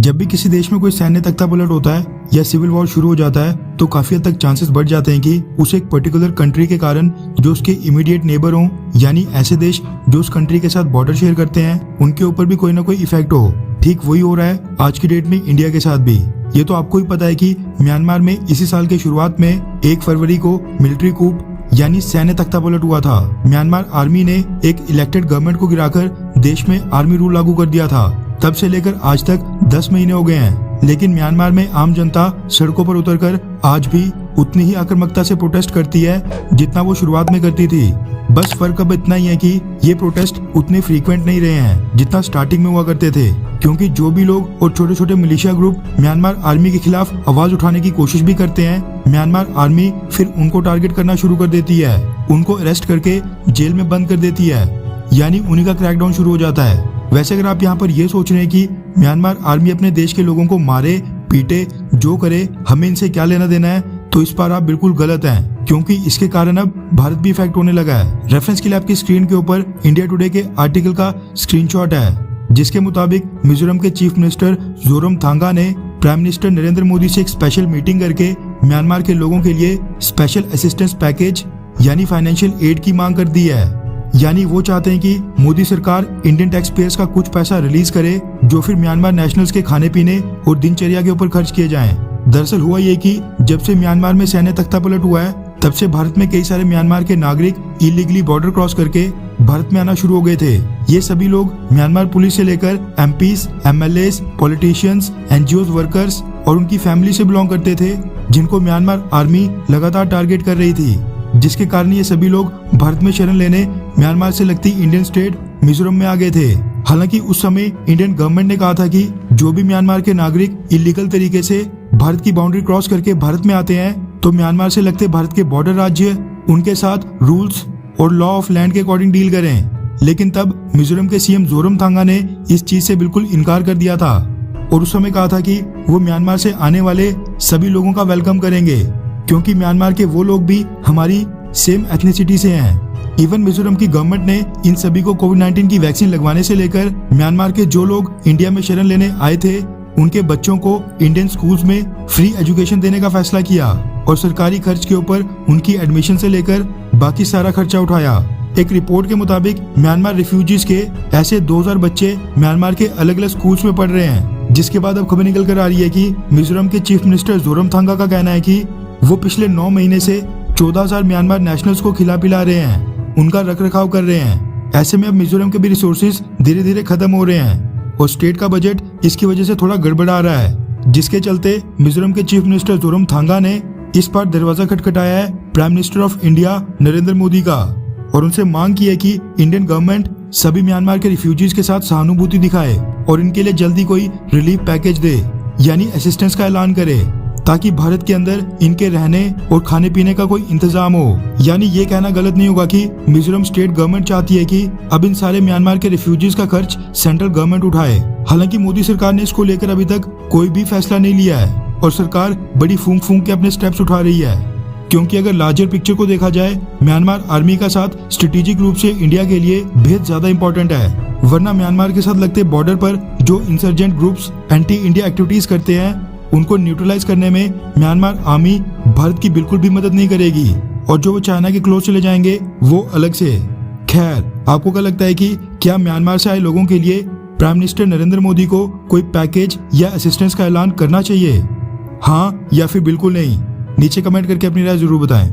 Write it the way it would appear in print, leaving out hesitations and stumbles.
जब भी किसी देश में कोई सैन्य तख्तापलट होता है या सिविल वॉर शुरू हो जाता है तो काफी हद तक चांसेस बढ़ जाते हैं कि उस एक पर्टिकुलर कंट्री के कारण जो उसके इमीडिएट नेबर हों, यानी ऐसे देश जो उस कंट्री के साथ बॉर्डर शेयर करते हैं, उनके ऊपर भी कोई ना कोई इफेक्ट हो। ठीक वही हो रहा है आज की डेट में इंडिया के साथ भी। ये तो आपको ही पता है कि म्यांमार में इसी साल के शुरुआत में 1 फरवरी को मिलिट्री कूप यानी सैन्य तख्तापलट हुआ था। म्यांमार आर्मी ने एक इलेक्टेड गवर्नमेंट को गिराकर देश में आर्मी रूल लागू कर दिया था। तब से लेकर आज तक 10 महीने हो गए हैं, लेकिन म्यांमार में आम जनता सड़कों पर उतरकर आज भी उतनी ही आक्रामकता से प्रोटेस्ट करती है जितना वो शुरुआत में करती थी। बस फर्क अब इतना ही है कि ये प्रोटेस्ट उतने फ्रीक्वेंट नहीं रहे हैं जितना स्टार्टिंग में हुआ करते थे, क्योंकि जो भी लोग और छोटे छोटे मिलिशिया ग्रुप म्यांमार आर्मी के खिलाफ आवाज उठाने की कोशिश भी करते हैं, म्यांमार आर्मी फिर उनको टारगेट करना शुरू कर देती है, उनको अरेस्ट करके जेल में बंद कर देती है, यानी उन्हीं का क्रैकडाउन शुरू हो जाता है। वैसे अगर आप यहाँ पर ये सोच रहे हैं कि म्यांमार आर्मी अपने देश के लोगों को मारे पीटे जो करे, हमें इनसे क्या लेना देना है, तो इस पर आप बिल्कुल गलत हैं, क्योंकि इसके कारण अब भारत भी इफेक्ट होने लगा है। रेफरेंस के लिए आपकी स्क्रीन के ऊपर इंडिया टुडे के आर्टिकल का स्क्रीनशॉट है, जिसके मुताबिक मिजोरम के चीफ मिनिस्टर जोरमथांगा ने प्राइम मिनिस्टर नरेंद्र मोदी से एक स्पेशल मीटिंग करके म्यांमार के लोगों के लिए स्पेशल असिस्टेंस पैकेज यानी फाइनेंशियल एड की मांग कर दी है। यानी वो चाहते हैं कि मोदी सरकार इंडियन टैक्स पेयर्स का कुछ पैसा रिलीज करे जो फिर म्यांमार नेशनल्स के खाने पीने और दिनचर्या के ऊपर खर्च किए जाएं। दरअसल हुआ ये कि जब से म्यांमार में सैन्य तख्तापलट हुआ है तब से भारत में कई सारे म्यांमार के नागरिक इलीगली बॉर्डर क्रॉस करके भारत में आना शुरू हो गए थे। ये सभी लोग म्यांमार पुलिस से लेकर MPs, MLAs, politicians, NGO workers और उनकी फैमिली से बिलोंग करते थे, जिनको म्यांमार आर्मी लगातार टारगेट कर रही थी, जिसके कारण ये सभी लोग भारत में शरण लेने म्यांमार से लगती इंडियन स्टेट मिजोरम में आ गए थे। हालांकि उस समय इंडियन गवर्नमेंट ने कहा था कि जो भी म्यांमार के नागरिक इलीगल तरीके से भारत की बाउंड्री क्रॉस करके भारत में आते हैं तो म्यांमार से लगते भारत के बॉर्डर राज्य उनके साथ रूल्स और लॉ ऑफ लैंड के अकॉर्डिंग डील करें। लेकिन तब मिजोरम के सीएम जोरमथांगा ने इस चीज से बिल्कुल इनकार कर दिया था और उस समय कहा था कि वो म्यांमार से आने वाले सभी लोगों का वेलकम करेंगे, क्योंकि म्यांमार के वो लोग भी हमारी सेम एथनिसिटी से हैं। इवन मिजोरम की गवर्नमेंट ने इन सभी को कोविड-19 की वैक्सीन लगवाने से लेकर म्यांमार के जो लोग इंडिया में शरण लेने आए थे उनके बच्चों को इंडियन स्कूल्स में फ्री एजुकेशन देने का फैसला किया और सरकारी खर्च के ऊपर उनकी एडमिशन से लेकर बाकी सारा खर्चा उठाया। एक रिपोर्ट के मुताबिक म्यांमार रिफ्यूजीज के ऐसे 2000 बच्चे म्यांमार के अलग अलग स्कूल्स में पढ़ रहे हैं, जिसके बाद अब खबर निकल कर आ रही है कि मिजोरम के चीफ मिनिस्टर जोरमथांगा का कहना है कि वो पिछले 9 महीने से 14,000 म्यांमार नेशनल्स को खिला पिला रहे हैं, उनका रखरखाव कर रहे हैं। ऐसे में अब मिजोरम के भी रिसोर्सेज धीरे धीरे खत्म हो रहे हैं और स्टेट का बजट इसकी वजह से थोड़ा गड़बड़ा रहा है, जिसके चलते मिजोरम के चीफ मिनिस्टर जोरमथांगा ने इस बार दरवाजा खटखटाया है prime minister of India Narendra Modi का और उनसे मांग की है कि इंडियन गवर्नमेंट सभी म्यांमार के रिफ्यूजीज के साथ सहानुभूति दिखाए और इनके लिए जल्दी कोई रिलीफ पैकेज दे, यानी असिस्टेंस का ऐलान करे, ताकि भारत के अंदर इनके रहने और खाने पीने का कोई इंतजाम हो। यानी ये कहना गलत नहीं होगा कि मिजोरम स्टेट गवर्नमेंट चाहती है कि अब इन सारे म्यांमार के रिफ्यूजीज का खर्च सेंट्रल गवर्नमेंट उठाए। हालांकि मोदी सरकार ने इसको लेकर अभी तक कोई भी फैसला नहीं लिया है और सरकार बड़ी फूंक फूंक के अपने स्टेप्स उठा रही है, क्योंकि अगर लार्जर पिक्चर को देखा जाए म्यांमार आर्मी का साथ स्ट्रेटेजिक रूप से इंडिया के लिए बेहद ज्यादा इंपॉर्टेंट है। वरना म्यांमार के साथ लगते बॉर्डर पर जो insurgent groups anti India activities करते हैं उनको न्यूट्रलाइज करने में म्यांमार आर्मी भारत की बिल्कुल भी मदद नहीं करेगी और जो वो चाइना के क्लोज चले जाएंगे वो अलग से। खैर, आपको क्या लगता है कि क्या म्यांमार से आए लोगों के लिए प्राइम मिनिस्टर नरेंद्र मोदी को कोई पैकेज या असिस्टेंस का ऐलान करना चाहिए? हाँ या फिर बिल्कुल नहीं? नीचे कमेंट करके अपनी राय जरूर बताएं।